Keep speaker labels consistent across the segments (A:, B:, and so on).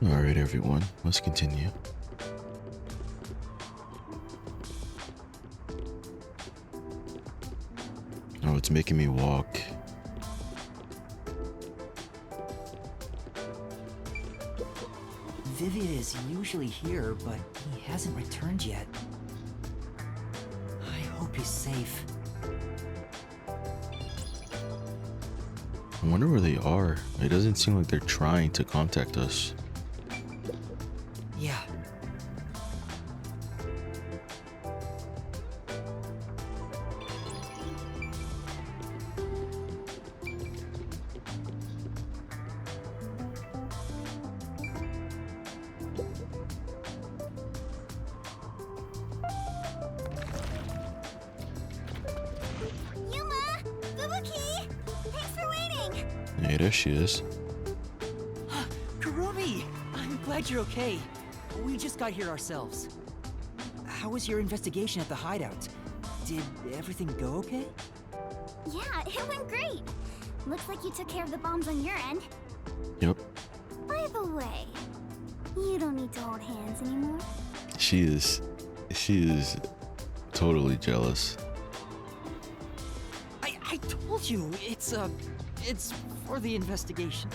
A: Alright everyone, let's continue. Oh, it's making me walk.
B: Vivian is usually here, but he hasn't returned yet. I hope he's safe.
A: I wonder where they are. It doesn't seem like they're trying to contact us.
B: Yeah.
C: Yuma! Fubuki! Thanks for waiting!
A: Hey, there she is.
B: Kurumi! I'm glad you're okay. We just got here ourselves. How was your investigation at the hideout? Did everything go okay?
C: Yeah, it went great! Looks like you took care of the bombs on your end.
A: Yep.
C: By the way, you don't need to hold hands anymore.
A: She is totally jealous.
B: I told you, it's for the investigation.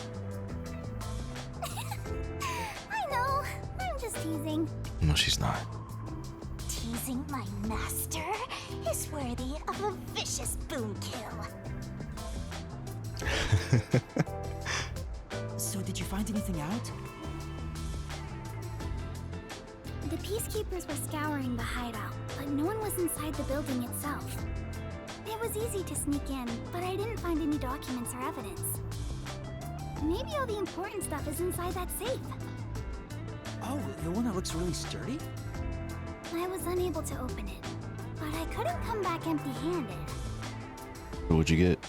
C: I know, I'm just teasing.
A: No, she's not.
C: Teasing my master is worthy of a vicious boom kill.
B: So did you find anything out?
C: The Peacekeepers were scouring the hideout, but no one was inside the building itself. It was easy to sneak in, but I didn't find any documents or evidence. Maybe all the important stuff is inside that safe.
B: Oh, the one that looks really sturdy?
C: I was unable to open it, but I couldn't come back empty-handed.
A: What'd you get?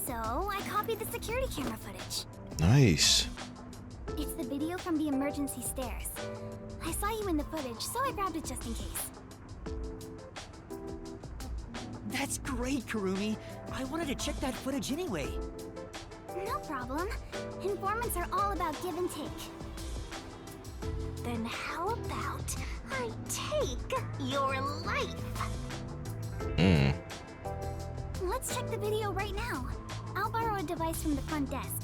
C: So I copied the security camera footage.
A: Nice.
C: It's the video from the emergency stairs. I saw you in the footage, so I grabbed it just in case.
B: That's great, Kurumi. I wanted to check that footage anyway.
C: No problem. Informants are all about give and take. Then how about I take your life? Let's check the video right now. I'll borrow a device from the front desk.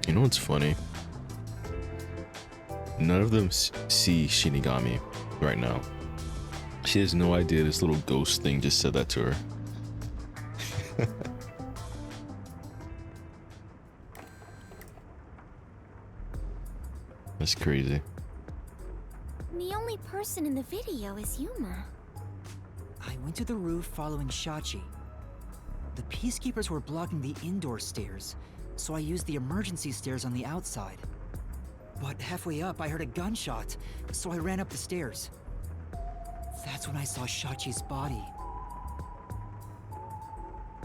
A: You know what's funny? None of them see Shinigami right now. She has no idea this little ghost thing just said that to her. That's crazy.
C: The only person in the video is Yuma.
B: I went to the roof following Shachi. The Peacekeepers were blocking the indoor stairs, so I used the emergency stairs on the outside. But halfway up, I heard a gunshot, so I ran up the stairs. That's when I saw Shachi's body.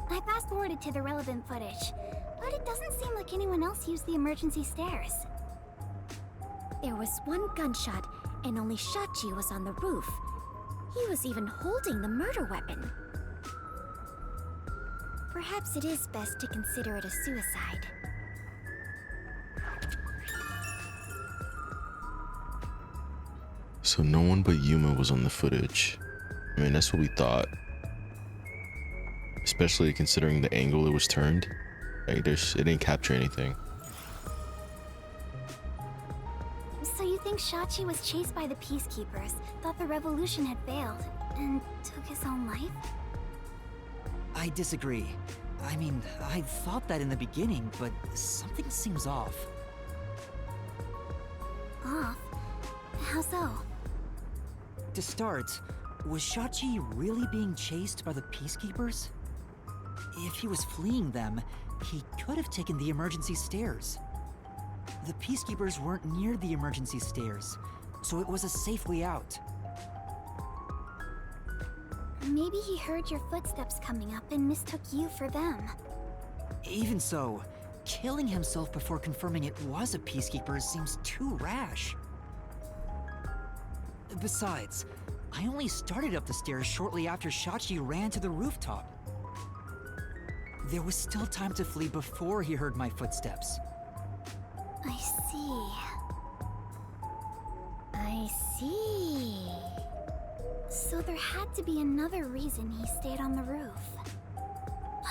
C: I fast-forwarded to the relevant footage, but it doesn't seem like anyone else used the emergency stairs. There was one gunshot, and only Shachi was on the roof. He was even holding the murder weapon. Perhaps it is best to consider it a suicide.
A: So no one but Yuma was on the footage. I mean, that's what we thought. Especially considering the angle it was turned. Like, it didn't capture anything.
C: So you think Shachi was chased by the Peacekeepers, thought the revolution had failed, and took his own life?
B: I disagree. I mean, I thought that in the beginning, but something seems off.
C: Off? How so?
B: To start, was Shachi really being chased by the Peacekeepers? If he was fleeing them, he could have taken the emergency stairs. The Peacekeepers weren't near the emergency stairs, so it was a safe way out.
C: Maybe he heard your footsteps coming up and mistook you for them.
B: Even so, killing himself before confirming it was a Peacekeeper seems too rash. Besides, I only started up the stairs shortly after Shachi ran to the rooftop. There was still time to flee before he heard my footsteps.
C: I see. I see. So there had to be another reason he stayed on the roof.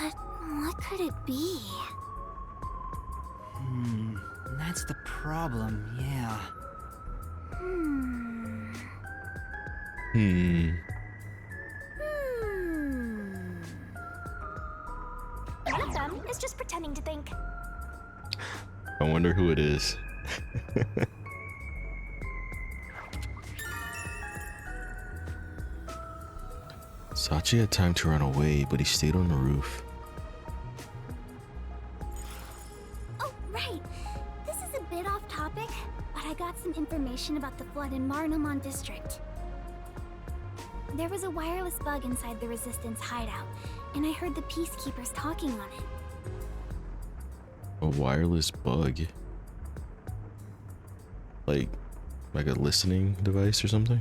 C: But what could it be?
B: That's the problem, yeah.
C: One of them is just pretending to think.
A: I wonder who it is. Sachi had time to run away, but he stayed on the roof.
C: Oh, right. This is a bit off topic, but I got some information about the flood in Marunomon District. There was a wireless bug inside the Resistance hideout, and I heard the Peacekeepers talking on it.
A: A wireless bug? Like a listening device or something?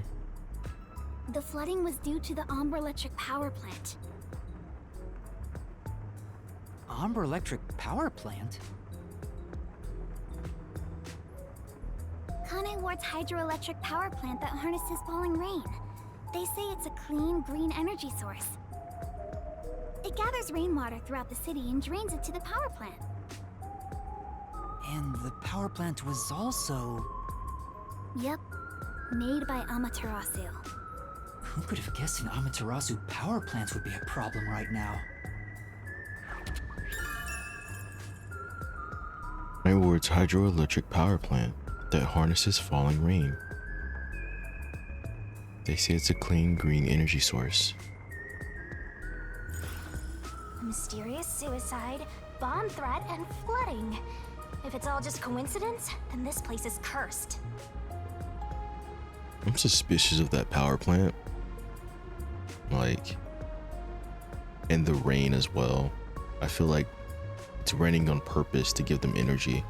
C: The flooding was due to the Omber Electric Power Plant.
B: Omber Electric Power Plant?
C: Kanai Ward's hydroelectric power plant that harnesses falling rain. They say it's a clean, green energy source. It gathers rainwater throughout the city and drains it to the power plant.
B: And the power plant was also...
C: Yep, made by Amatarasu.
B: Who could have guessed an Amaterasu power plant would be a problem right now?
A: Kanai Ward's hydroelectric power plant that harnesses falling rain. They say it's a clean, green energy source.
C: Mysterious suicide, bomb threat, and flooding. If it's all just coincidence, then this place is cursed.
A: I'm suspicious of that power plant. Like, and the rain as well. I feel like it's raining on purpose to give them energy.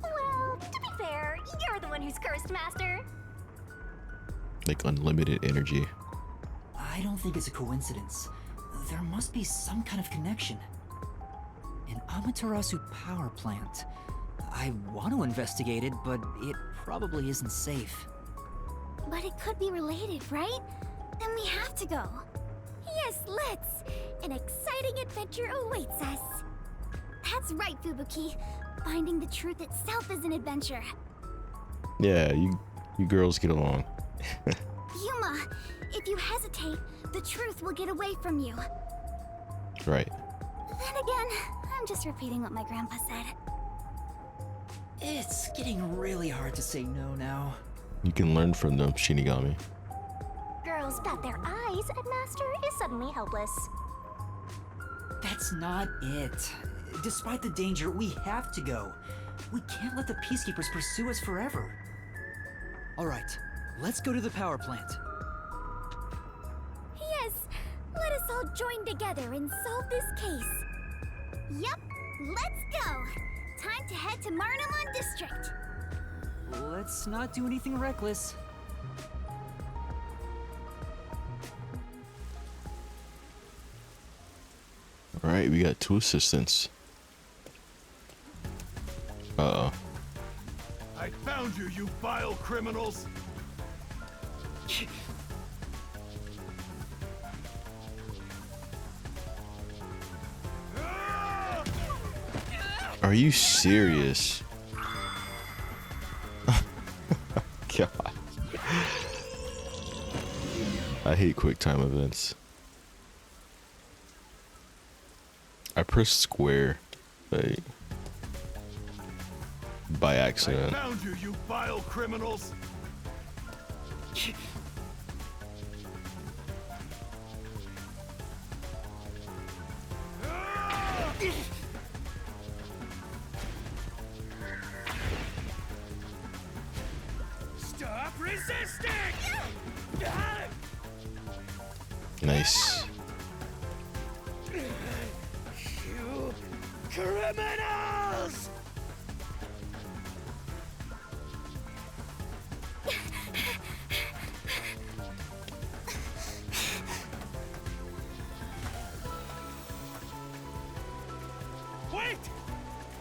C: Well, to be fair, you're the one who's cursed, Master.
A: Like unlimited energy.
B: I don't think it's a coincidence. There must be some kind of connection. An Amaterasu power plant. I want to investigate it, but it probably isn't safe.
C: But it could be related, right? Then we have to go. Yes, let's! An exciting adventure awaits us. That's right, Fubuki. Finding the truth itself is an adventure.
A: Yeah, you girls get along.
C: Yuma, if you hesitate, the truth will get away from you.
A: Right.
C: Then again, I'm just repeating what my grandpa said.
B: It's getting really hard to say no now.
A: You can learn from them, Shinigami.
C: Girls bat their eyes and Master is suddenly helpless.
B: That's not it. Despite the danger, we have to go. We can't let the Peacekeepers pursue us forever. Alright, let's go to the power plant.
C: Yes, let us all join together and solve this case. Yup, let's go. Time to head to Marunomon District.
B: Let's not do anything reckless.
A: Alright, we got 2 assistants. Uh-oh.
D: I found you, you vile criminals!
A: Are you serious? God. I hate quick time events. I pressed square, like, by accident.
D: I found you, you vile criminals! Stop resisting!
A: Nice.
D: You criminals! Wait!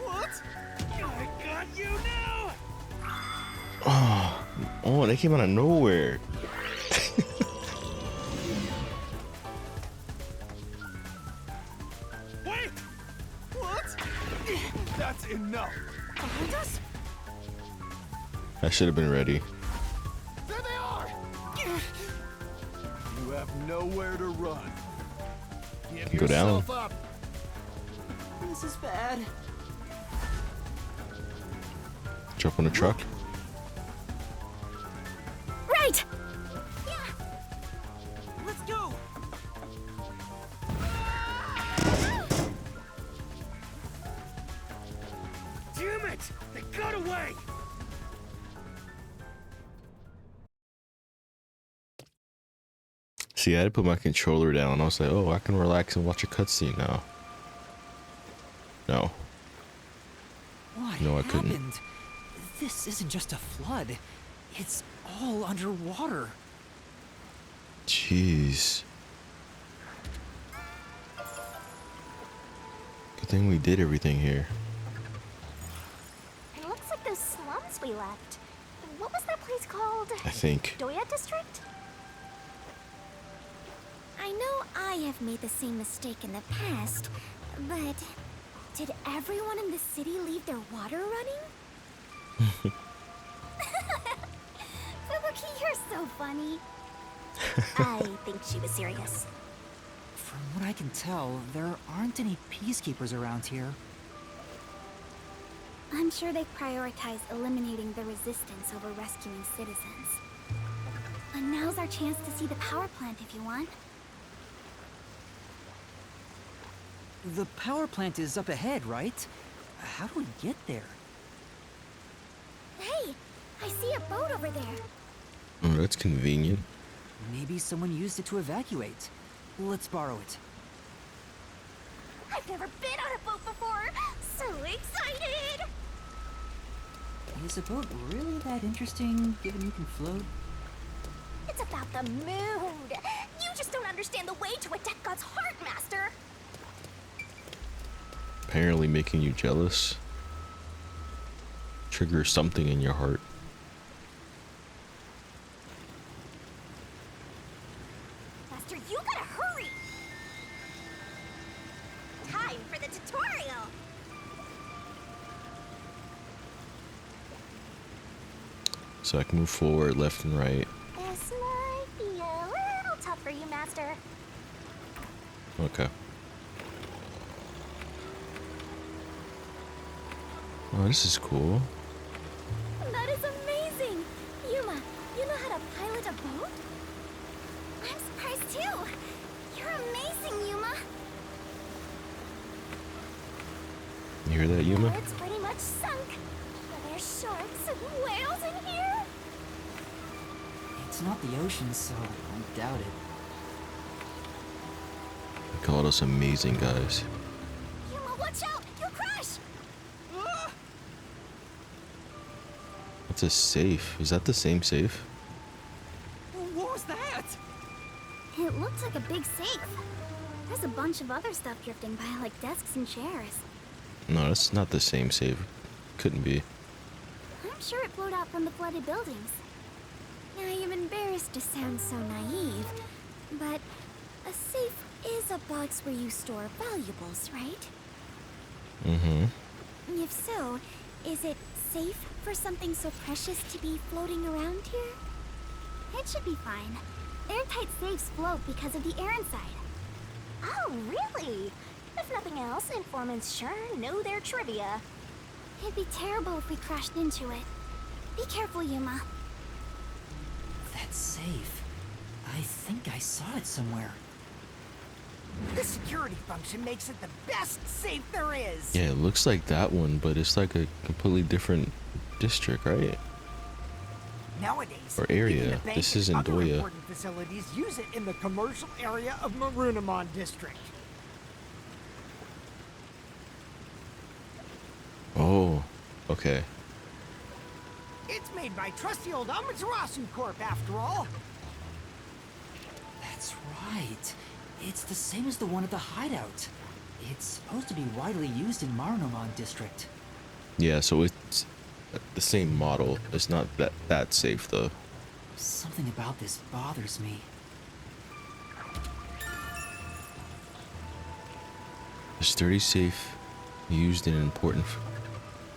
D: What? I got you now!
A: Oh, they came out of nowhere.
D: Wait! What? That's enough!
B: Behind us?
A: I should have been ready.
D: There they are! You have nowhere to run. Give
A: Go down.
D: yourself up.
B: This is bad.
A: Jump on the truck.
C: Right!
B: Let's go!
D: Damn it! They got away!
A: See, I had to put my controller down. I was like, oh, I can relax and watch a cutscene now. No.
B: What
A: No, I
B: happened?
A: couldn't.
B: This isn't just a flood. It's all underwater.
A: Jeez. Good thing we did everything here.
C: It looks like those slums we left. What was that place called?
A: I think.
C: Doya District? I know I have made the same mistake in the past, but did everyone in the city leave their water running? Fubuki, you're so funny. I think she was serious.
B: From what I can tell, there aren't any peacekeepers around here.
C: I'm sure they prioritize eliminating the resistance over rescuing citizens. But now's our chance to see the power plant if you want.
B: The power plant is up ahead, right? How do we get there?
C: Hey, I see a boat over there.
A: Oh, that's convenient.
B: Maybe someone used it to evacuate. Let's borrow it.
C: I've never been on a boat before. So excited!
B: Is a boat really that interesting, given you can float?
C: It's about the mood. You just don't understand the way to a death god's heart, Master.
A: Apparently making you jealous. Trigger something in your heart.
C: Master, you gotta hurry. Time for the tutorial.
A: So I can move forward, left and right.
C: This might be a little tough for you, Master.
A: Okay. Oh, this is cool.
C: That is amazing! Yuma, you know how to pilot a boat? I'm surprised too! You're amazing, Yuma!
A: You hear that, Yuma?
C: It's pretty much sunk. Are there sharks and whales in here?
B: It's not the ocean, so I doubt it.
A: They called us amazing guys.
C: Yuma, watch out! You'll crash!
A: What's a safe? Is that the same safe?
B: What was that?
C: It looks like a big safe. There's a bunch of other stuff drifting by, like desks and chairs.
A: No, that's not the same safe. Couldn't be.
C: I'm sure it flowed out from the flooded buildings. I am embarrassed to sound so naive, but a safe is a box where you store valuables, right?
A: Mm-hmm.
C: If so, is it safe for something so precious to be floating around here? It should be fine. Airtight safes float because of the air inside. Oh, really? If nothing else, informants sure know their trivia. It'd be terrible if we crashed into it. Be careful, Yuma.
B: That's safe. I think I saw it somewhere.
E: The security function makes it the best safe there is.
A: Yeah, it looks like that one, but it's like a completely different district, right?
E: Nowadays,
A: Or area.
E: even the bank
A: This
E: and
A: isn't
E: other
A: Doya.
E: important facilities use it in the commercial area of Marunomon District.
A: Oh, okay.
E: It's made by trusty old Amatarasu Corp, after all.
B: That's right. It's the same as the one at the hideout. It's supposed to be widely used in Marunomon District.
A: Yeah, so it's the same model. It's not that safe though.
B: Something about this bothers me.
A: A sturdy safe used in important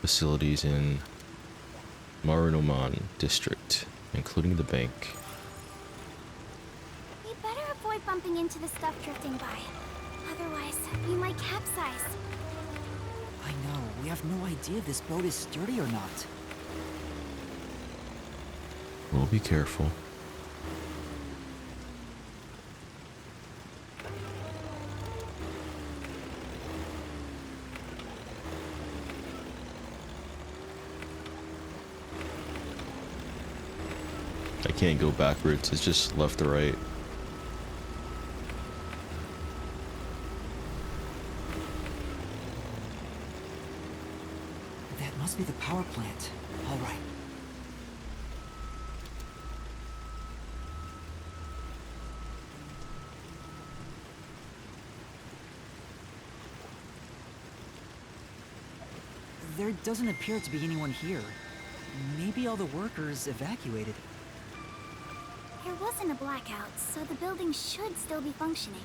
A: facilities in Marunomon District, including the bank.
C: We better avoid bumping into the stuff drifting by. Otherwise, we might capsize.
B: I know, we have no idea if this boat is sturdy or not.
A: We'll be careful. I can't go backwards, it's just left to right.
B: That must be the power plant. All right. There doesn't appear to be anyone here. Maybe all the workers evacuated.
C: There wasn't a blackout, so the building should still be functioning.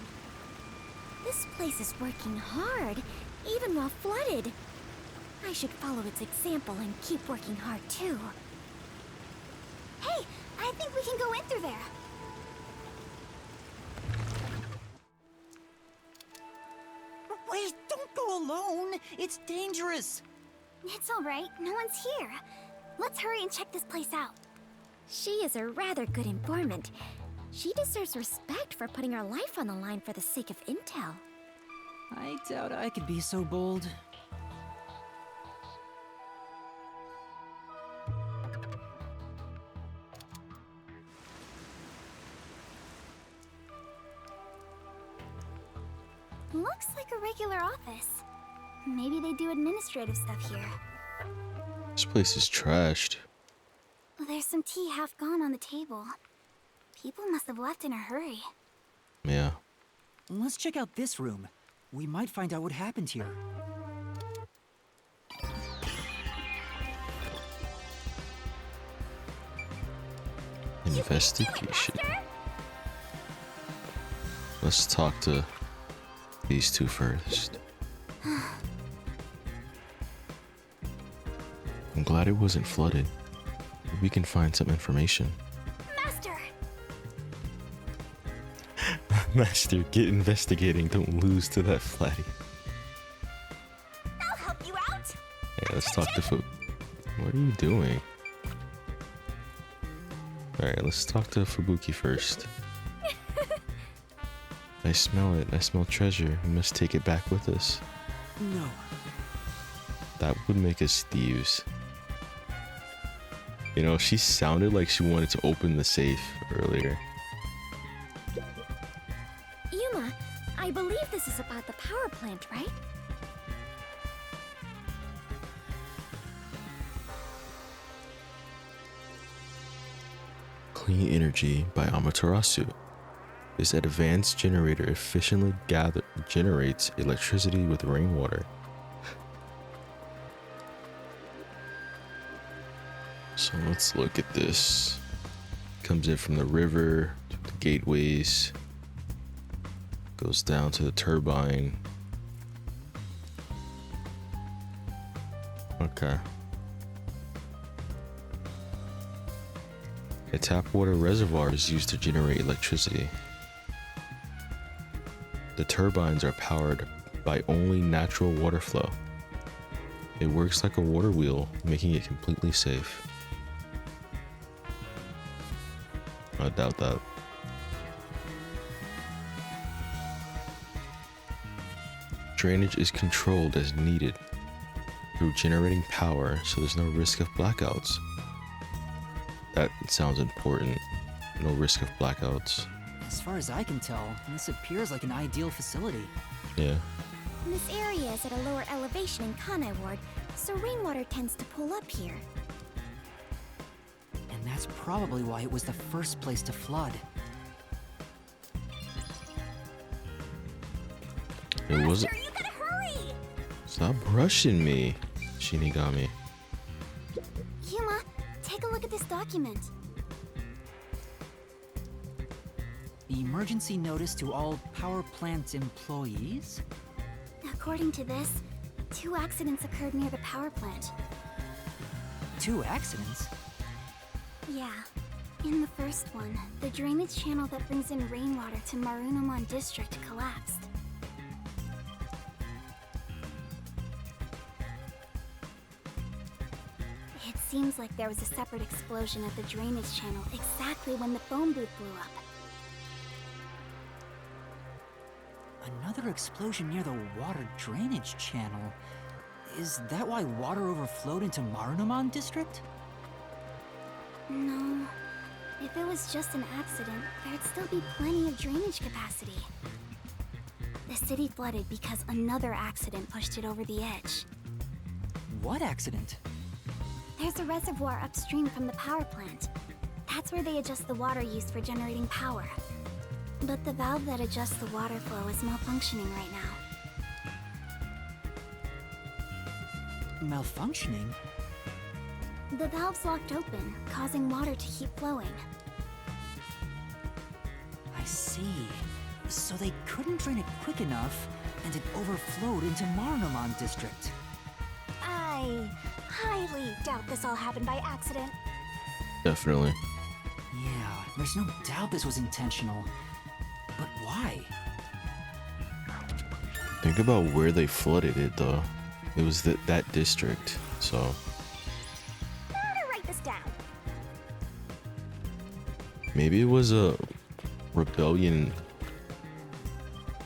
F: This place is working hard, even while flooded. I should follow its example and keep working hard too.
C: Hey, I think we can go in through there.
B: Wait, don't go alone! It's dangerous!
C: It's all right, no one's here. Let's hurry and check this place out.
F: She is a rather good informant. She deserves respect for putting her life on the line for the sake of intel.
B: I doubt I could be so bold.
C: Looks like a regular office. Maybe they do administrative stuff here.
A: This place is trashed.
C: There's some tea half gone on the table. People must have left in a hurry.
A: Yeah.
B: Let's check out this room. We might find out what happened here.
A: Investigation. Let's talk to these two first. I'm glad it wasn't flooded. We can find some information.
C: Master!
A: Master, get investigating. Don't lose to that flatty.
C: I'll help you out!
A: Hey, let's talk to Fu. What are you doing? Alright, let's talk to Fubuki first. I smell it. I smell treasure. We must take it back with us.
B: No.
A: That would make us thieves. You know, she sounded like she wanted to open the safe earlier.
F: Yuma, I believe this is about the power plant, right?
A: Clean Energy by Amatarasu. This advanced generator efficiently generates electricity with rainwater. So let's look at this. Comes in from the river, the gateways, goes down to the turbine. Okay. A tap water reservoir is used to generate electricity. The turbines are powered by only natural water flow. It works like a water wheel, making it completely safe. I doubt that. Drainage is controlled as needed through generating power, so there's no risk of blackouts. That sounds important. No risk of blackouts.
B: As far as I can tell, this appears like an ideal facility.
A: Yeah.
F: This area is at a lower elevation in Kanai Ward, so rainwater tends to pool up here.
B: And that's probably why it was the first place to flood.
A: It wasn't.
C: You gotta
A: Stop rushing me, Shinigami.
C: Yuma, take a look at this document.
B: Emergency notice to all power plant employees?
C: According to this, 2 accidents occurred near the power plant.
B: 2 accidents?
C: Yeah. In the first one, the drainage channel that brings in rainwater to Marunomon District collapsed. It seems like there was a separate explosion at the drainage channel exactly when the phone booth blew up.
B: Another explosion near the water drainage channel. Is that why water overflowed into Marunomon District?
C: No. If it was just an accident, there'd still be plenty of drainage capacity. The city flooded because another accident pushed it over the edge.
B: What accident?
C: There's a reservoir upstream from the power plant. That's where they adjust the water used for generating power. But the valve that adjusts the water flow is malfunctioning right now.
B: Malfunctioning?
C: The valve's locked open, causing water to keep flowing.
B: I see. So they couldn't drain it quick enough, and it overflowed into Marunomon District.
F: I highly doubt this all happened by accident.
A: Definitely.
B: Yeah, there's no doubt this was intentional. But why?
A: Think about where they flooded it, though. It was that district, so.
F: Better write this down.
A: Maybe it was a rebellion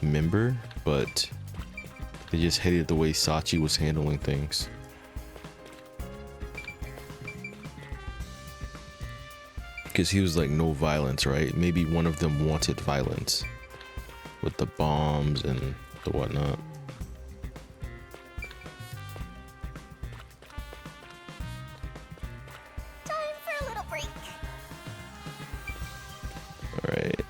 A: member, but they just hated the way Sachi was handling things. Because he was like, no violence, right? Maybe one of them wanted violence with the bombs and the whatnot.
F: Time for a little break.
A: Alright,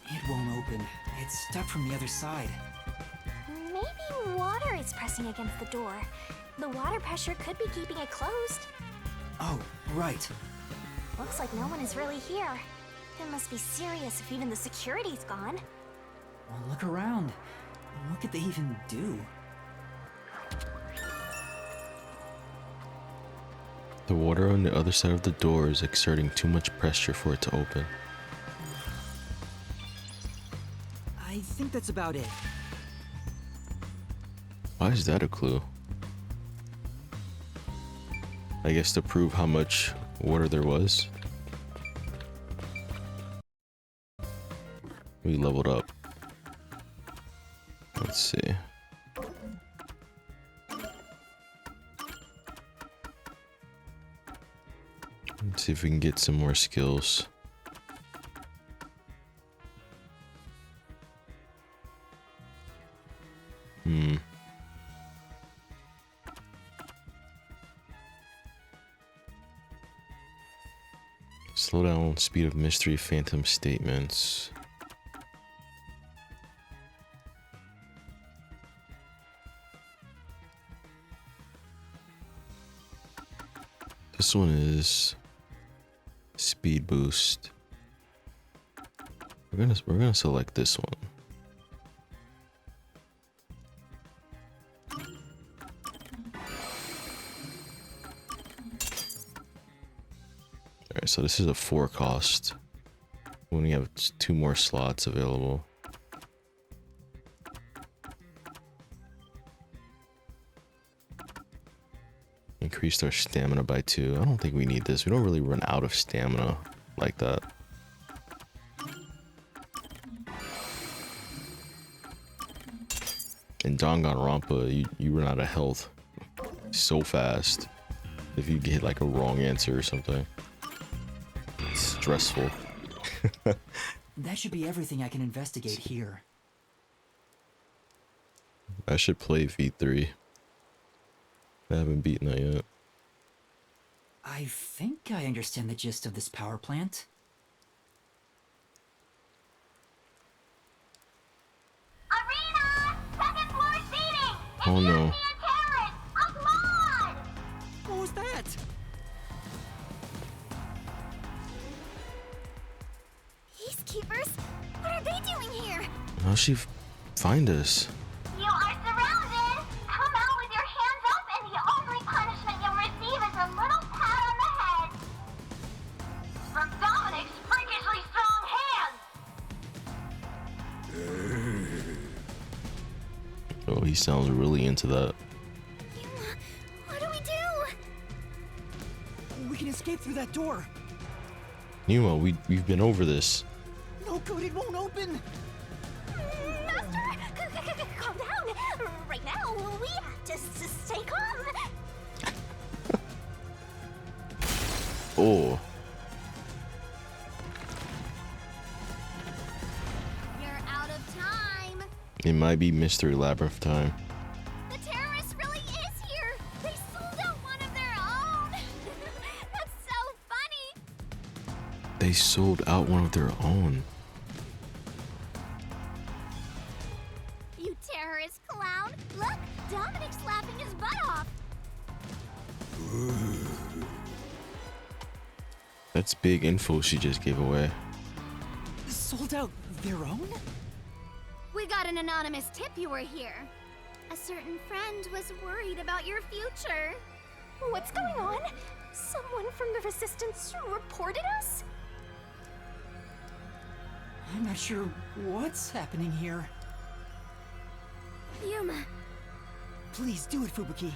B: It won't open. It's stuck from the other side.
F: Maybe water is pressing against the door. The water pressure could be keeping it closed.
B: Oh, right.
F: Looks like no one is really here. It must be serious if even the security's gone.
B: Well, look around. What could they even do?
A: the water on the other side of the door is exerting too much pressure for it to open.
B: I think that's about it.
A: Why is that a clue? I guess to prove how much water there was. We leveled up. Let's see. Let's see if we can get some more skills. Slow down speed of mystery phantom statements. This one is speed boost. We're gonna select this one. Alright, so this is a 4 cost. We only have 2 more slots available. Increased our stamina by 2. I don't think we need this. We don't really run out of stamina like that. In Danganronpa, you run out of health so fast if you get like a wrong answer or something. It's stressful.
B: That should be everything I can investigate here.
A: I should play V3. I haven't beaten that yet.
B: I think I understand the gist of this power plant.
A: Oh no.
B: What was that?
F: Peacekeepers? What are they doing here?
A: How'd she find us?
C: You are surrounded! Come out with your hands up, and the only punishment you'll receive is a little pat on the head. From Dominic's freakishly strong hands!
A: Oh, he sounds really into that.
F: Yuma, what do we do?
B: We can escape through that door.
A: Yuma, we've been over this.
B: No good, it won't open.
F: Master, calm down. Right now, we have to stay calm.
A: Oh,
F: You're out of time.
A: it might be Mystery Labyrinth time.
F: The terrorist really is here. They sold out one of their own. That's so funny.
A: They sold out one of their own.
F: You terrorist clown. Look, Dominic's laughing his butt off.
A: That's big info she just gave away.
B: Sold out their own?
F: We got an anonymous tip you were here. A certain friend was worried about your future. What's going on? Someone from the Resistance reported us?
B: I'm not sure what's happening here.
F: Yuma,
B: Please do it, Fubuki.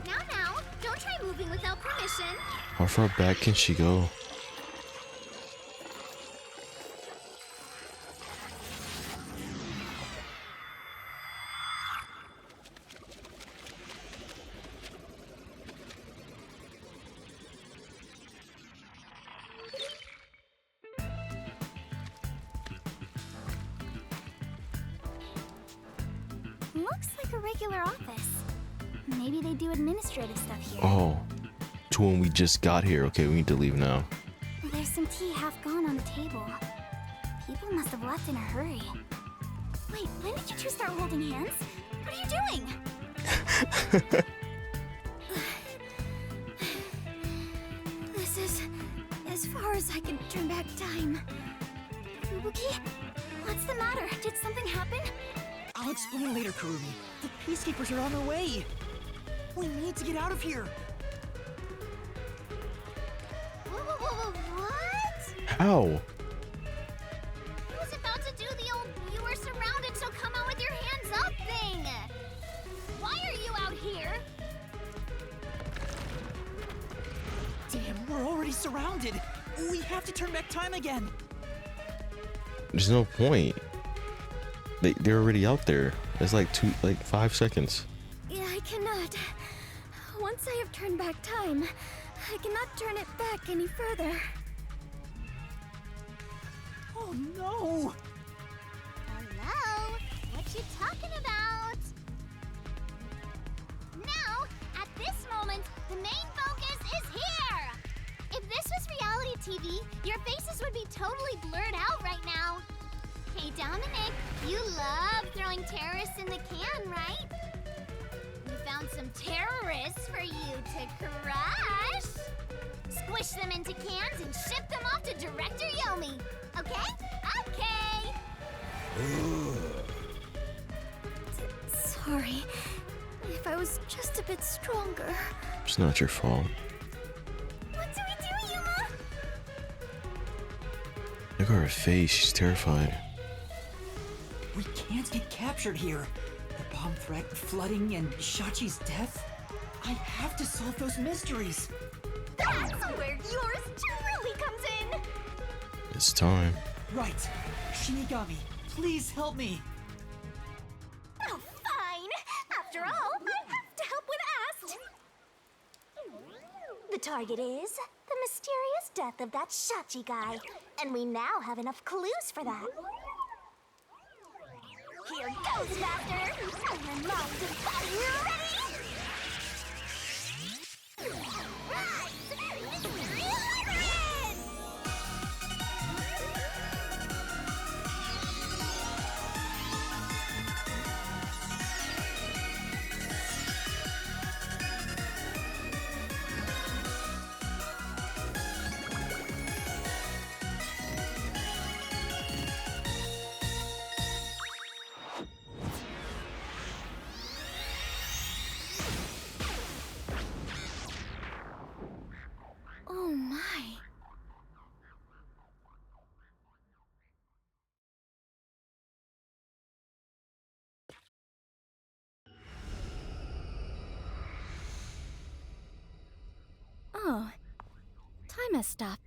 F: now, don't try moving without permission.
A: How far back can she go?
F: Looks like a regular office. Maybe they do administrative stuff here.
A: Oh, to when we just got here. Okay, we need to leave now.
F: There's some tea half gone on the table. People must have left in a hurry. Wait, when did you two start holding hands? What are you doing? This is as far as I can turn back time. Fubuki? What's the matter? Did something happen?
B: I'll explain later, Kurumi. The Peacekeepers are on their way. We need to get out of here.
F: What?
A: How?
F: I was about to do the old "you were surrounded, so come out with your hands up" thing. Why are you out here?
B: Damn, we're already surrounded. We have to turn back time again.
A: There's no point. They're already out there. It's like 5 seconds.
F: Yeah, I cannot. Once I have turned back time, I cannot turn it back any further.
B: Oh no!
F: Hello? What you talking about? Now, at this moment, the main focus is here! If this was reality TV, your faces would be totally blurred out right now. Hey, Dominic, you love throwing terrorists in the can, right? We found some terrorists for you to crush. Squish them into cans and ship them off to Director Yomi. Okay? Okay! Sorry. If I was just a bit stronger.
A: It's not your fault.
F: What do we do, Yuma?
A: Look at her face. She's terrified.
B: We can't get captured here. The bomb threat, flooding, and Shachi's death. I have to solve those mysteries.
F: That's where yours truly comes in!
A: It's time.
B: Right. Shinigami, please help me.
F: Oh, fine! After all, I have to help when asked! The target is the mysterious death of that Shachi guy, and we now have enough clues for that. Here goes, Master! And the mind and body ready! Rise! Mystery Labyrinth!
C: I messed up.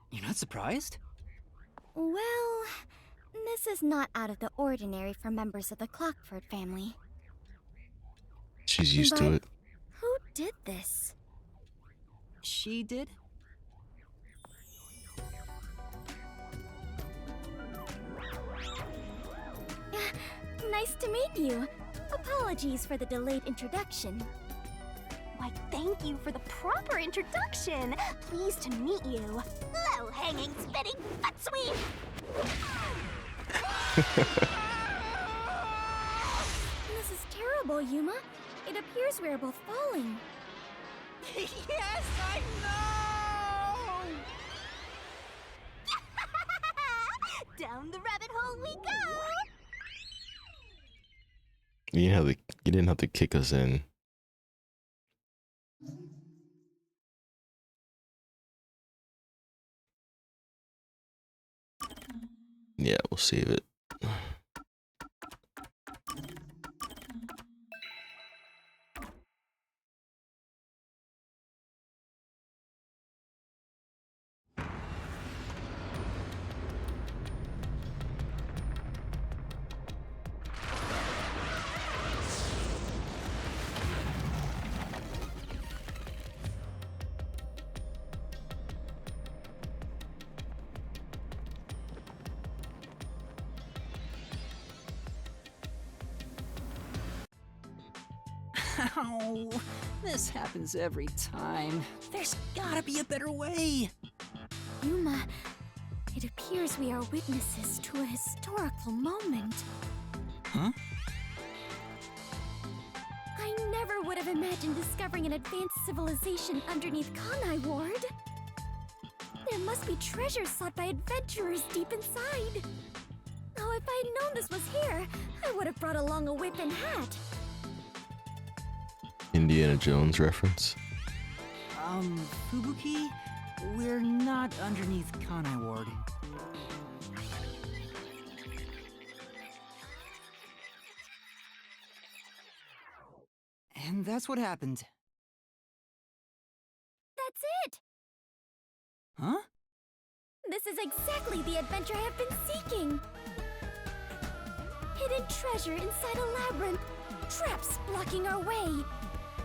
B: You're not surprised?
C: Well, this is not out of the ordinary for members of the Clockford family.
A: She's used to
C: But
A: it.
C: who did this?
B: She did?
C: Nice to meet you. Apologies for the delayed introduction.
F: Why, thank you for the proper introduction. Pleased to meet you. Low-hanging, spitting butt sweep.
C: This is terrible, Yuma. It appears we are both falling.
E: Yes, I know!
F: Down the rabbit hole we go.
A: You didn't have to kick us in. Yeah, we'll save it.
B: Ow, this happens every time. There's gotta be a better way.
C: Yuma, it appears we are witnesses to a historical moment.
B: Huh?
C: I never would have imagined discovering an advanced civilization underneath Kanai Ward. There must be treasures sought by adventurers deep inside. Now, if I had known this was here, I would have brought along a whip and hat.
A: Indiana Jones reference.
B: Fubuki? We're not underneath Kanai Ward. And that's what happened.
C: That's it!
B: Huh?
C: This is exactly the adventure I have been seeking! Hidden treasure inside a labyrinth, traps blocking our way,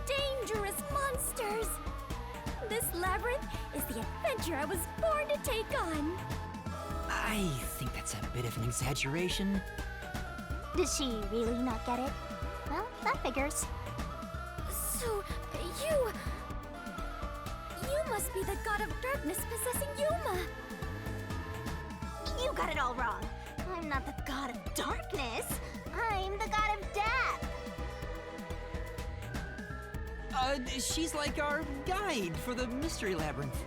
C: dangerous monsters! This labyrinth is the adventure I was born to take on!
B: I think that's a bit of an exaggeration.
F: Did she really not get it? Well, that figures.
C: So, you must be the god of darkness possessing Yuma!
F: You got it all wrong. I'm not the god of darkness. I'm the god of death.
B: She's like our guide for the Mystery Labyrinth.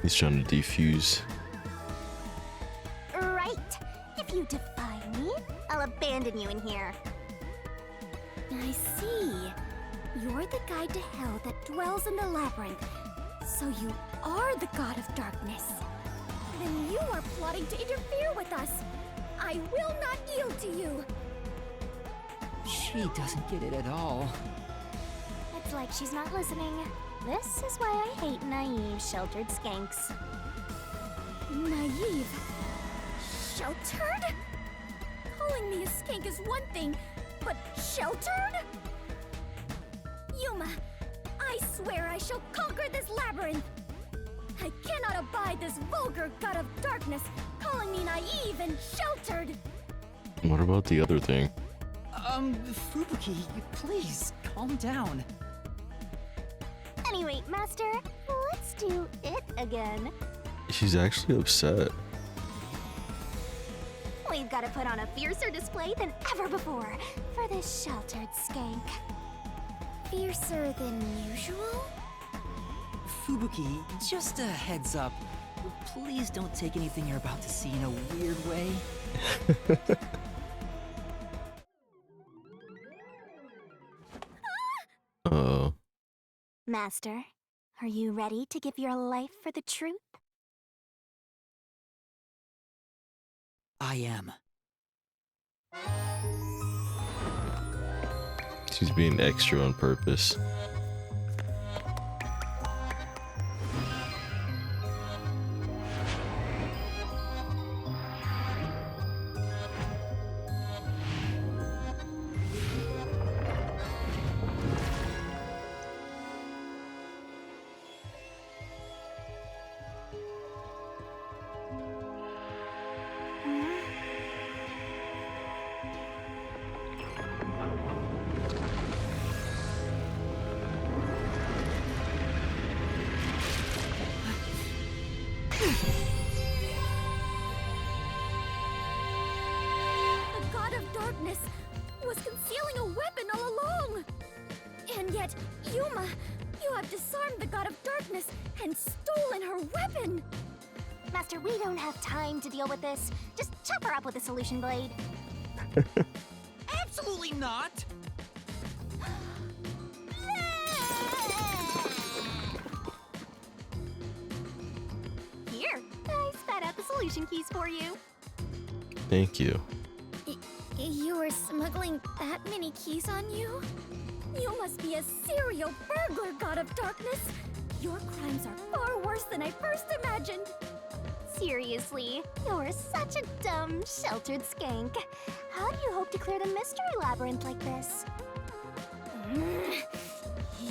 A: He's trying to defuse.
F: Right. If you defy me, I'll abandon you in here.
C: I see. You're the guide to hell that dwells in the labyrinth. So you are the god of darkness. Then you are plotting to interfere with us. I will not yield to you.
B: She doesn't get it at all.
F: It's like she's not listening. This is why I hate naive, sheltered skanks.
C: Naive. Sheltered? Calling me a skank is one thing, but sheltered? Yuma, I swear I shall conquer this labyrinth. I cannot abide this vulgar god of darkness calling me naive and sheltered.
A: What about the other thing?
B: Fubuki, please, calm down.
F: Anyway, Master, let's do it again.
A: She's actually upset.
F: We've got to put on a fiercer display than ever before for this sheltered skank.
C: Fiercer than usual?
B: Fubuki, just a heads up. Please don't take anything you're about to see in a weird way.
A: Uh-oh.
F: Master, are you ready to give your life for the truth?
B: I am.
A: She's being extra on purpose.
C: And yet, Yuma, you have disarmed the God of Darkness and stolen her weapon!
F: Master, we don't have time to deal with this. Just chop her up with a solution blade.
B: Absolutely not!
F: Here, I spat out the solution keys for you.
A: Thank you.
C: You were smuggling that many keys on you? You must be a serial burglar, God of Darkness! Your crimes are far worse than I first imagined!
F: Seriously, you're such a dumb, sheltered skank. How do you hope to clear the Mystery Labyrinth like this?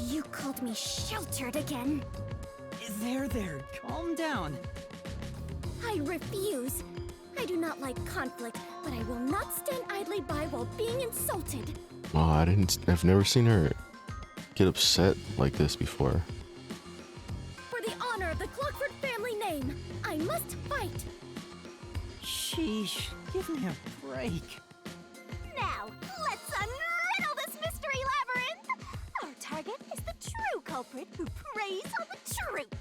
C: You called me sheltered again.
B: There, calm down.
C: I refuse. I do not like conflict, but I will not stand idly by while being insulted.
A: Oh, I've never seen her get upset like this before.
C: For the honor of the Clockford family name, I must fight.
B: Sheesh, give me a break.
F: Now, let's unriddle this Mystery Labyrinth! Our target is the true culprit who preys on the truth.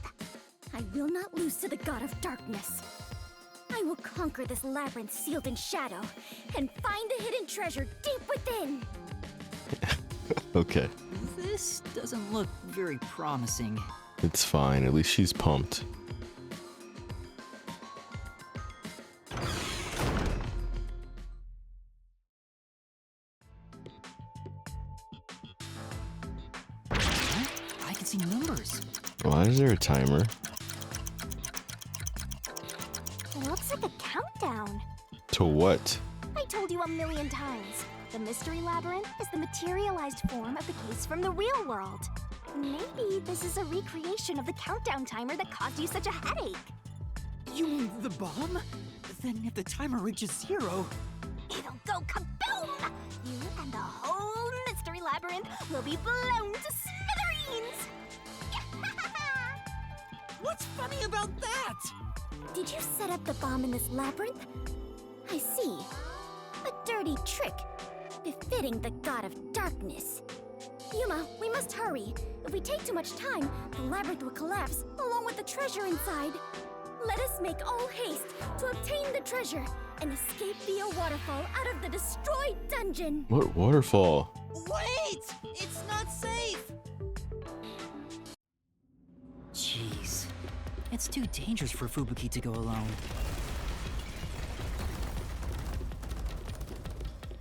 C: I will not lose to the God of Darkness. I will conquer this labyrinth sealed in shadow and find the hidden treasure deep within.
A: Okay,
B: This doesn't look very promising.
A: it's fine. At least she's pumped.
B: I can see numbers.
A: Why is there a timer?
F: Looks like a countdown.
A: To what?
F: I told you a million times. The Mystery Labyrinth is the materialized form of the case from the real world. Maybe this is a recreation of the countdown timer that caused you such a headache.
B: You mean the bomb? Then if the timer reaches 0...
F: It'll go kaboom! You and the whole Mystery Labyrinth will be blown to smithereens!
B: What's funny about that?
C: Did you set up the bomb in this labyrinth? I see. A dirty trick, befitting the God of Darkness. Yuma, we must hurry. If we take too much time, the labyrinth will collapse, along with the treasure inside. Let us make all haste to obtain the treasure and escape via waterfall out of the destroyed dungeon.
A: What waterfall?
B: Wait! It's not safe! Jeez. It's too dangerous for Fubuki to go alone.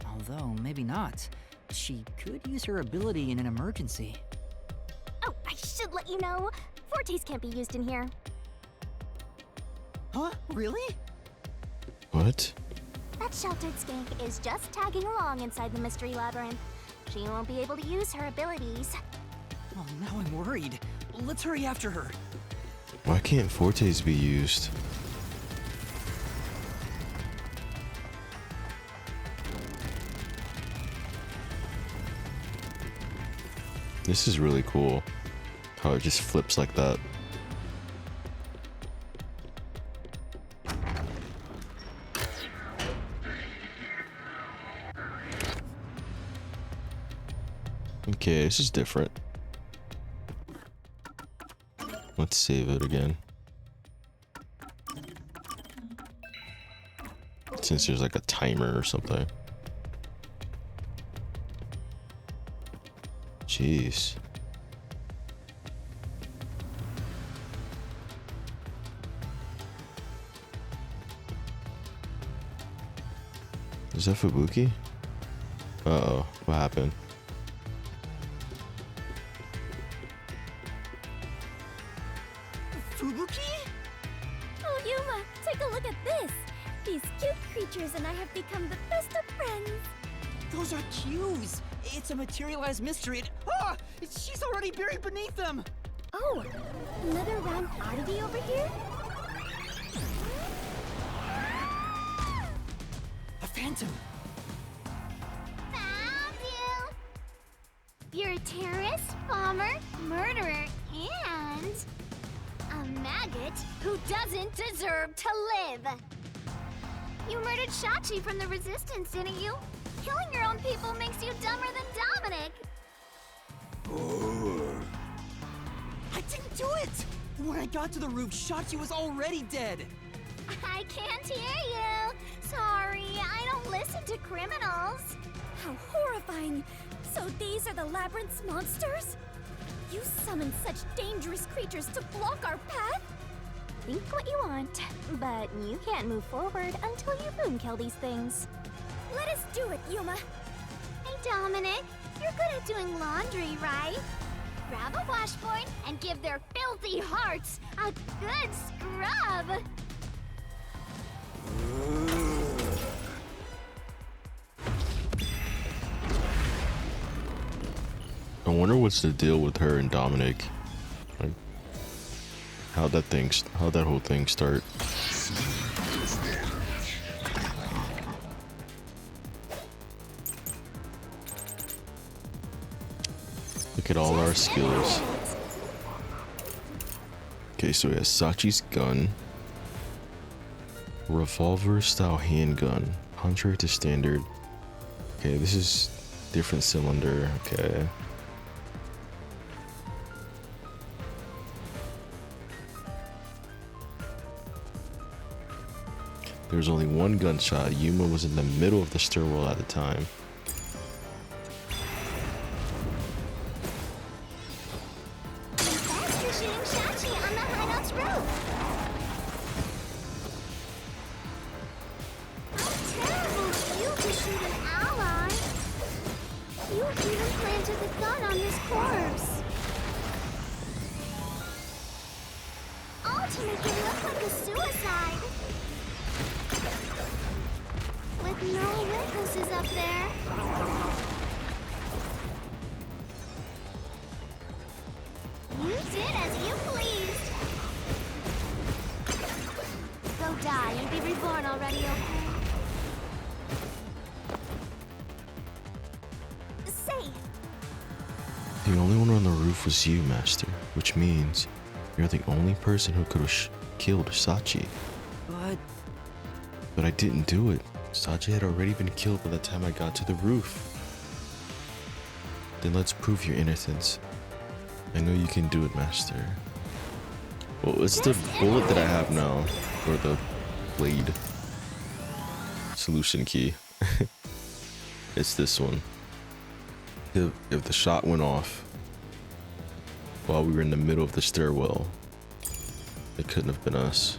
B: Although, maybe not. She could use her ability in an emergency.
F: Oh, I should let you know. Fortes can't be used in here.
B: Huh? Really?
A: What?
F: That sheltered skank is just tagging along inside the Mystery Labyrinth. She won't be able to use her abilities.
B: Oh, now I'm worried. Let's hurry after her.
A: Why can't Fortes be used? This is really cool. How it just flips like that. Okay, this is different. Let's save it again. Since there's like a timer or something. Jeez. Is that Fubuki? Uh-oh, what happened?
B: Fubuki?
C: Oh, Yuma, take a look at this. These cute creatures and I have become the best of friends.
B: Those are cues. It's a materialized mystery. Ah! She's already buried beneath them.
C: Oh, another round oddity over here?
B: A phantom.
F: Found you! You're a terrorist, bomber, murderer, and a maggot who doesn't deserve to live. You murdered Shachi from the Resistance, didn't you? Killing your own people makes you dumber than Dominic.
B: I didn't do it! When I got to the roof, Shachi was already dead!
F: I can't hear you. Sorry, I don't listen to criminals.
C: How horrifying! So these are the Labyrinth's monsters? You summoned such dangerous creatures to block our path?
F: Think what you want, but you can't move forward until you boom kill these things.
C: Let us do it, Yuma!
F: Hey Dominic, you're good at doing laundry, right? Grab a washboard and give their filthy hearts a good scrub!
A: I wonder what's the deal with her and Dominic. Like, how'd that whole thing start? Look at all our skills. Okay, so we have Sachi's gun, revolver style handgun, contrary to standard. Okay, this is different cylinder. Okay. There was only one gunshot. Yuma was in the middle of the stairwell at the time.
F: You're shooting Shachi on the Hideout's roof! How terrible of you to shoot an ally! You even planted the gun on his corpse! All to make it look like a suicide! With no witnesses up there. You did as you pleased. Go die and be reborn already, okay? Say.
A: The only one on the roof was you, Master, which means you're the only person who could have killed Sachi. But I didn't do it. Sachi had already been killed by the time I got to the roof. Then let's prove your innocence. I know you can do it, Master. Well, it's the bullet that I have now, or the blade. Solution key. It's this one. If the shot went off while we were in the middle of the stairwell, it couldn't have been us.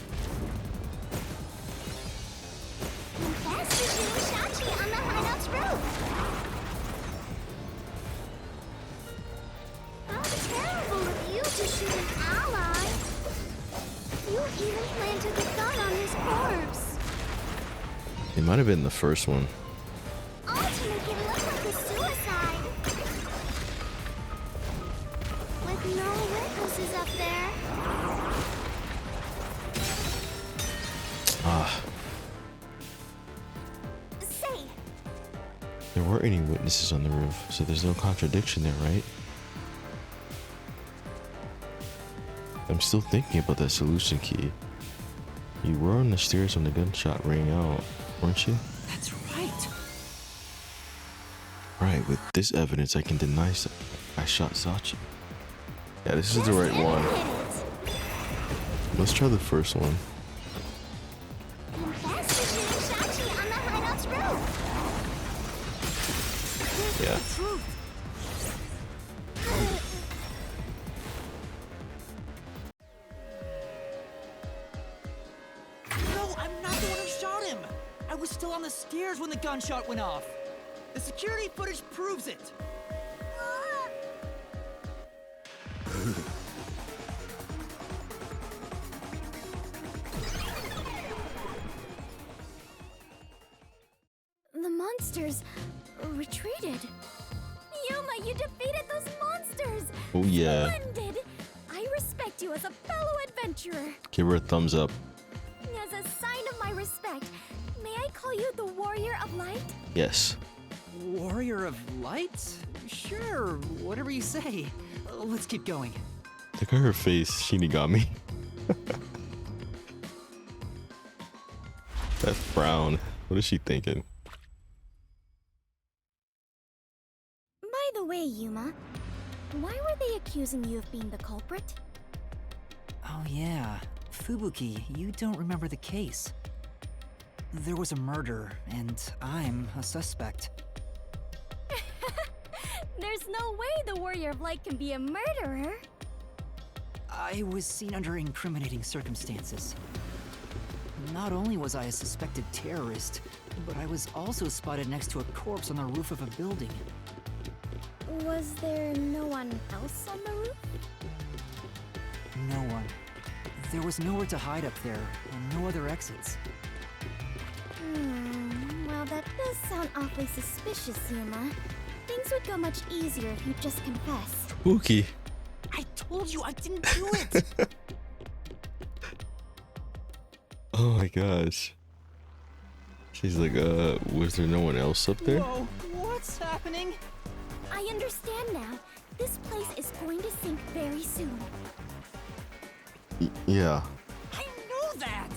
A: It might have been the first one.
F: All to make it look like a suicide. With no witnesses up there. Say.
A: There weren't any witnesses on the roof, so there's no contradiction there, right? I'm still thinking about that solution key. You were on the stairs when the gunshot rang out, weren't you?
B: That's right.
A: Right, with this evidence, I can deny I shot Sachi. Yeah, this is the right one. Let's try the first one. Yeah.
B: No, I'm not the one who shot him. I was still on the stairs when the gunshot went off. The security footage proves it.
C: The monsters retreated. Yuma, you defeated those monsters!
A: Oh yeah.
C: Splendid! I respect you as a fellow adventurer.
A: Give her a thumbs up.
C: As a sign of my respect, may I call you the Warrior of Light?
A: Yes.
B: Warrior of Light? Sure, whatever you say. Let's keep going.
A: Look at her face, Shinigami. That frown. What is she thinking?
C: By the way, Yuma, accusing you of being the culprit?
B: Oh yeah, Fubuki, you don't remember the case. There was a murder, and I'm a suspect.
C: There's no way the Warrior of Light can be a murderer.
B: I was seen under incriminating circumstances. Not only was I a suspected terrorist, but I was also spotted next to a corpse on the roof of a building.
C: Was there no one else on the roof?
B: No one. There was nowhere to hide up there, and no other exits.
C: Well, that does sound awfully suspicious, Yuma. Things would go much easier if you just confessed.
A: Spooky.
B: I told you I didn't do it!
A: Oh my gosh. She's like, was there no one else up there?
B: Whoa, what's happening?
C: I understand now. This place is going to sink very soon.
A: Yeah.
B: I know that!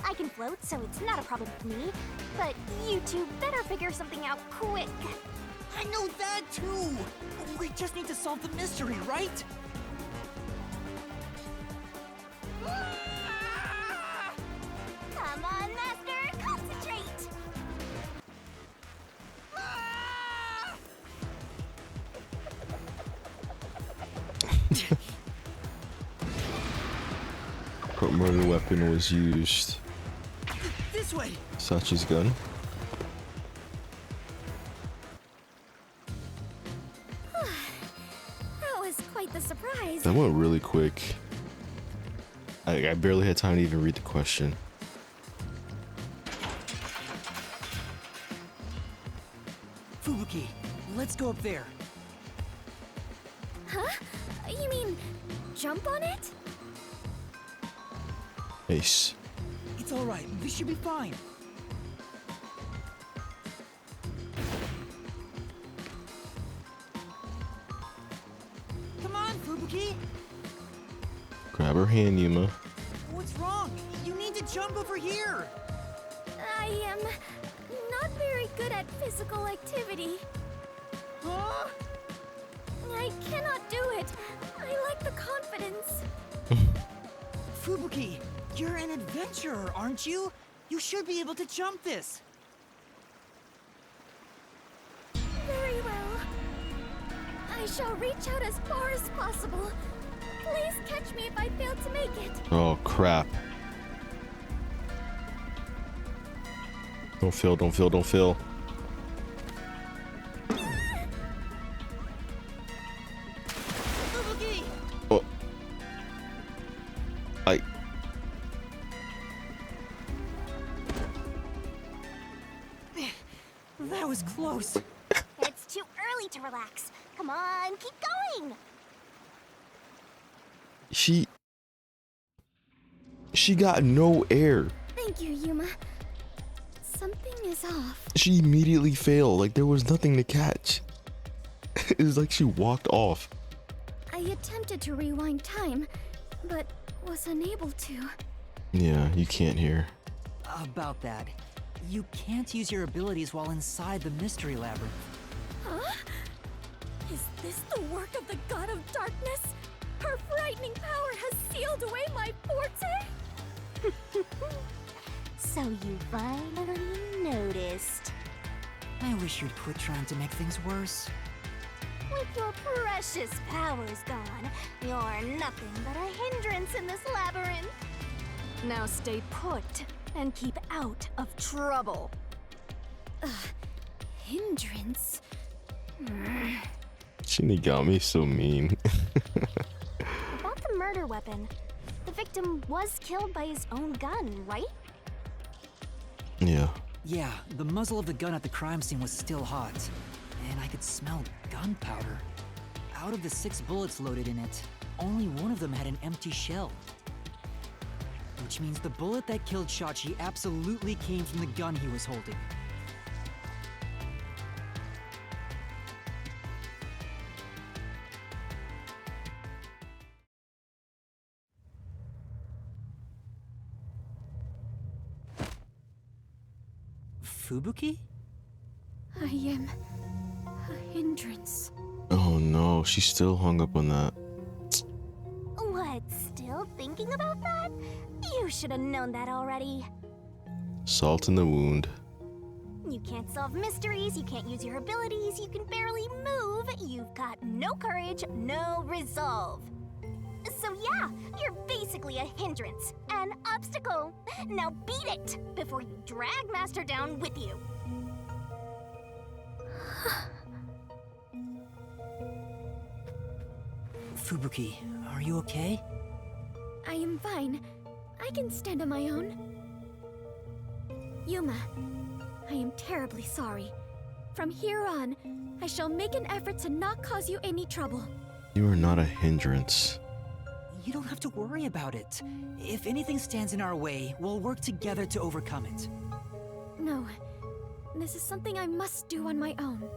F: I can float, so it's not a problem for me. But you two better figure something out quick.
B: I know that too! We just need to solve the mystery, right?
F: Come on, Master, concentrate!
A: What murder weapon was used?
B: This way!
A: Sachi's gun?
C: That was quite the surprise.
A: That went really quick. I barely had time to even read the question.
B: Fubuki, let's go up there.
C: Huh? You mean jump on it?
A: Ace.
B: It's alright, this should be fine. Come on, Fubuki!
A: Grab her hand, Yuma.
B: What's wrong? You need to jump over here!
C: I am not very good at physical activity.
B: Huh?
C: I cannot do it. I lack the confidence.
B: Fubuki, you're an adventurer, aren't you? You should be able to jump this.
C: Very well. I shall reach out as far as possible. Please catch me if I fail to make it.
A: Oh crap. Don't fail, don't fail, don't fail.
B: Fubuki!
A: Oh.
B: That was close.
F: It's too early to relax. Come on, keep going!
A: She got no air.
C: Thank you, Yuma. Something is off.
A: She immediately failed. Like there was nothing to catch. It was like she walked off.
C: I attempted to rewind time, but was unable to.
A: Yeah, you can't hear.
B: About that, you can't use your abilities while inside the Mystery Labyrinth.
C: Huh? Is this the work of the God of Darkness? Her frightening power has sealed away my forte?
F: So you finally noticed.
B: I wish you'd quit trying to make things worse.
F: With your precious powers gone, you're nothing but a hindrance in this labyrinth. Now stay put and keep out of trouble.
C: Hindrance?
A: Shinigami so mean.
F: About the murder weapon, the victim was killed by his own gun, right?
A: Yeah.
B: Yeah, the muzzle of the gun at the crime scene was still hot, and I could smell gunpowder. Out of the 6 bullets loaded in it, only one of them had an empty shell. Which means the bullet that killed Shachi absolutely came from the gun he was holding. Fubuki?
C: I am a hindrance.
A: Oh Oh no, she's still hung up on that.
C: What, still thinking about that? You should have known that already.
A: Salt in the wound.
C: You can't solve mysteries, you can't use your abilities, you can barely move, you've got no courage, no resolve. So yeah, you're basically a hindrance, an obstacle. Now beat it before you drag Master down with you.
B: Fubuki, are you okay?
C: I am fine. I can stand on my own. Yuma, I am terribly sorry. From here on, I shall make an effort to not cause you any trouble.
A: You are not a hindrance.
B: You don't have to worry about it. If anything stands in our way, we'll work together to overcome it.
C: No, this is something I must do on my own.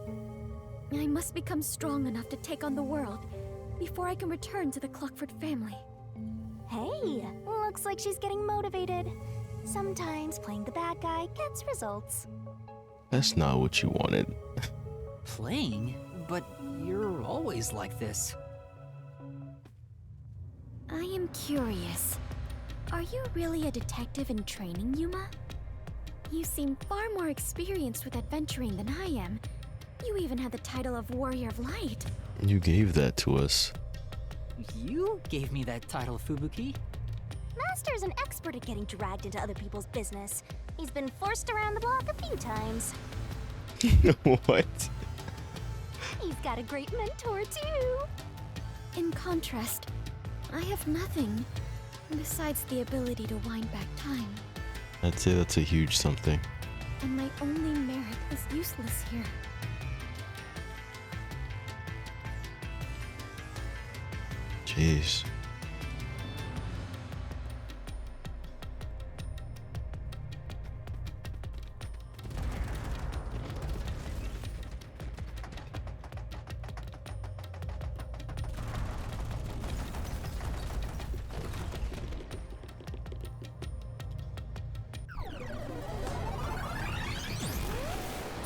C: I must become strong enough to take on the world before I can return to the Clockford family. Hey, looks like she's getting motivated. Sometimes playing the bad guy gets results.
A: That's not what you wanted.
B: Playing? But you're always like this.
C: I am curious. Are you really a detective in training, Yuma? You seem far more experienced with adventuring than I am. You even had the title of Warrior of Light.
A: You gave that to us.
B: You gave me that title, Fubuki.
C: Master's an expert at getting dragged into other people's business. He's been forced around the block a few times.
A: What?
C: He's got a great mentor, too. In contrast, I have nothing besides the ability to wind back time.
A: I'd say that's a huge something.
C: And my only merit is useless here.
A: Jeez.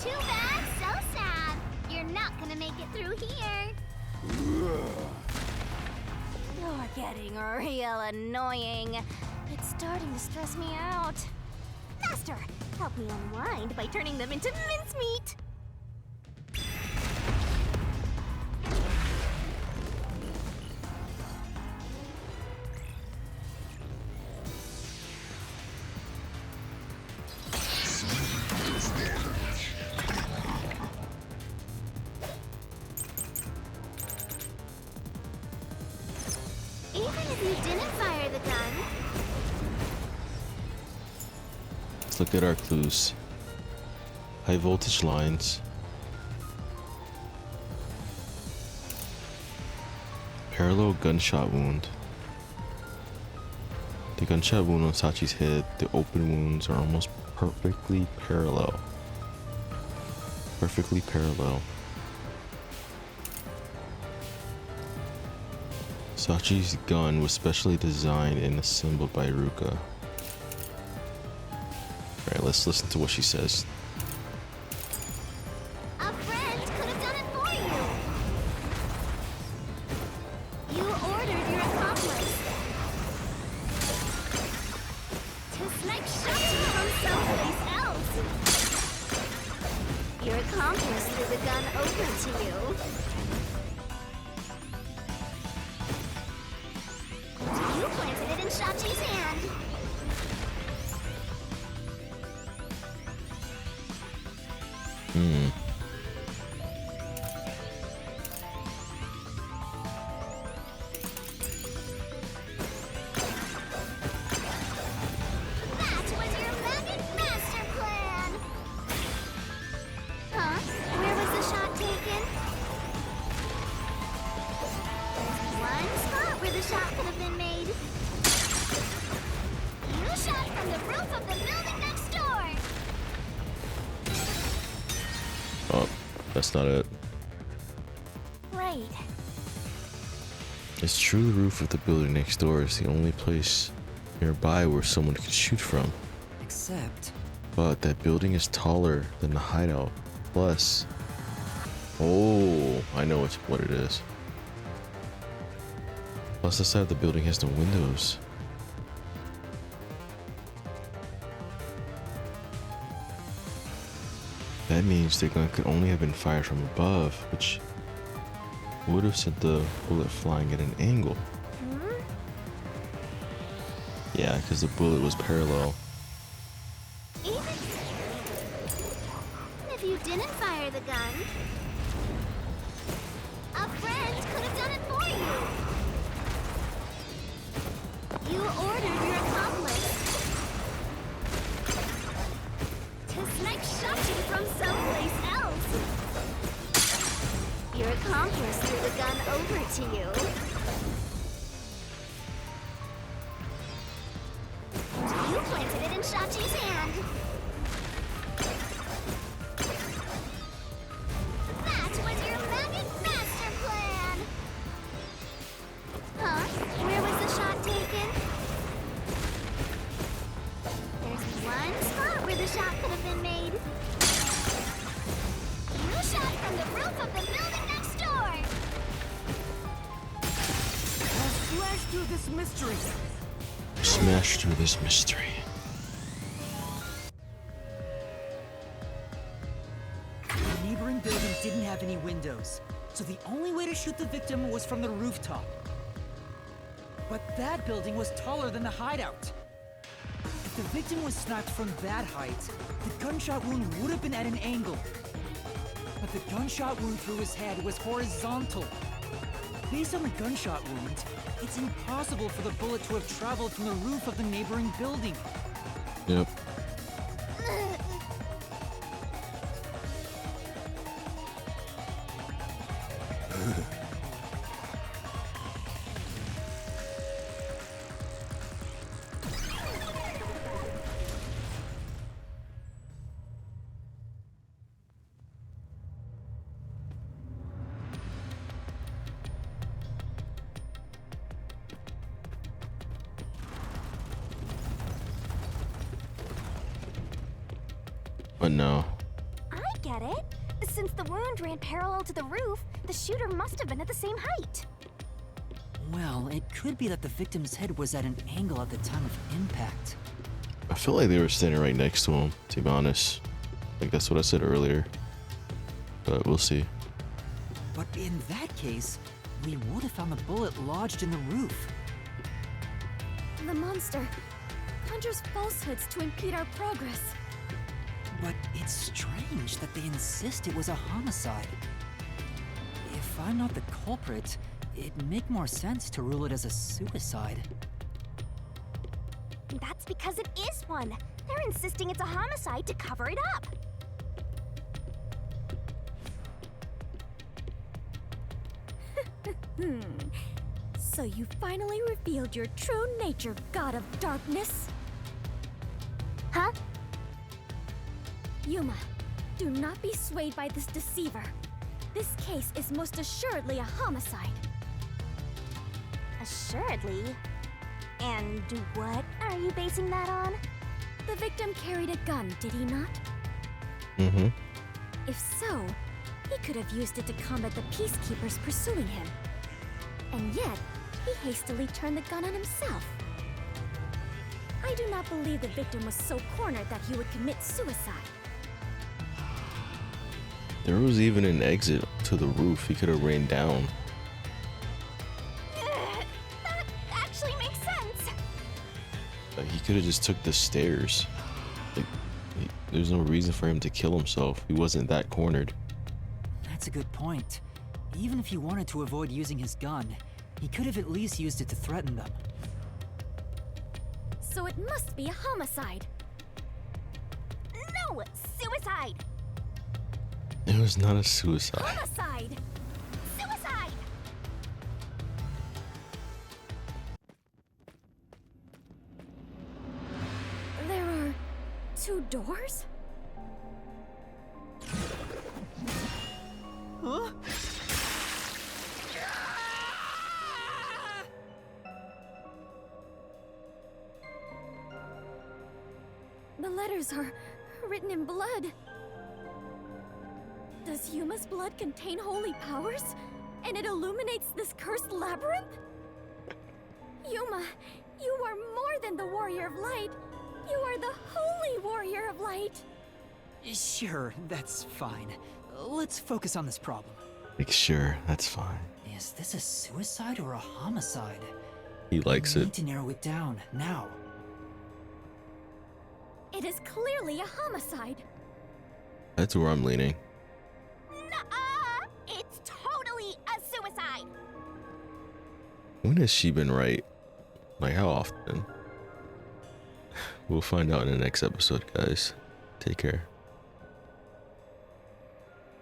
F: Too bad, so sad. You're not gonna make it through here.
C: You're getting real annoying. It's starting to stress me out. Master, help me unwind by turning them into mincemeat.
F: Even if you didn't fire the gun,
A: Let's look at our clues. High voltage lines. Parallel gunshot wound. The gunshot wound on Sachi's head, the open wounds are almost perfectly parallel. Perfectly parallel. Sachi's gun was specially designed and assembled by Ruka. Alright, let's listen to what she says.
F: a friend could have done it for you. You ordered your accomplice to snipe Shachi from someplace else. Your accomplice threw the gun over to you. You planted it in Shachi's hand. That was your magic master plan! Huh? Where was the shot taken? There's one spot where the shot could have been made. You shot from the roof of the building next door!
A: Oh, that's not it.
C: Right.
A: It's true the roof of the building next door is the only place nearby where someone could shoot from.
B: Except...
A: But that building is taller than the hideout. Plus, Oh, I know what it is. Plus, the side of the building has no windows. That means their gun could only have been fired from above, which would have sent the bullet flying at an angle. Yeah, because the bullet was parallel.
F: Even if you didn't fire the gun, a friend could have done it for you. You ordered your accomplice to snipe Shachi from someplace else. Your accomplice threw the gun over to you. You planted it in Shachi's hand. That was your magic master plan! Huh? Where was the shot taken? There's one spot where the shot could have been made. You shot from the roof of the building next door!
E: I'll slash through this mystery.
A: Smash through this mystery.
B: The neighboring building didn't have any windows, so the only way to shoot the victim was from the rooftop. But that building was taller than the hideout. If the victim was sniped from that height, the gunshot wound would have been at an angle. But the gunshot wound through his head was horizontal. Based on the gunshot wound, it's impossible for the bullet to have traveled from the roof of the neighboring building.
A: Yep. But no.
C: I get it. Since the wound ran parallel to the roof, the shooter must have been at the same height.
B: Well, it could be that the victim's head was at an angle at the time of impact.
A: I feel like they were standing right next to him, to be honest. Like that's what I said earlier. But we'll see.
B: But in that case, we would have found the bullet lodged in the roof.
C: The monster conjures falsehoods to impede our progress.
B: But it's strange that they insist it was a homicide. If I'm not the culprit, it'd make more sense to rule it as a suicide.
C: That's because it is one. They're insisting it's a homicide to cover it up. So you finally revealed your true nature, God of Darkness? Huh? Yuma, do not be swayed by this deceiver. This case is most assuredly a homicide. Assuredly? And what are you basing that on? The victim carried a gun, did he not?
A: Mm-hmm.
C: If so, he could have used it to combat the Peacekeepers pursuing him. And yet, he hastily turned the gun on himself. I do not believe the victim was so cornered that he would commit suicide.
A: There was even an exit to the roof he could have ran down.
C: That actually makes sense.
A: Like he could have just took the stairs. Like there's no reason for him to kill himself. He wasn't that cornered.
B: That's a good point. Even if he wanted to avoid using his gun, he could have at least used it to threaten them.
C: So it must be a homicide. No, suicide.
A: It was not a suicide.
C: Homicide. Suicide. There are 2 doors?
B: Huh?
C: The letters are written in blood. Does Yuma's blood contain holy powers? And it illuminates this cursed labyrinth? Yuma, you are more than the warrior of light. You are the holy warrior of light.
B: Sure, that's fine. Let's focus on this problem.
A: Like, sure, that's fine.
B: Is this a suicide or a homicide?
A: He likes
B: We
A: it.
B: need to narrow it down, now.
C: It is clearly a homicide.
A: That's where I'm leaning.
F: Nuh-uh! It's totally a suicide!
A: When has she been right? Like, how often? We'll find out in the next episode, guys. Take care.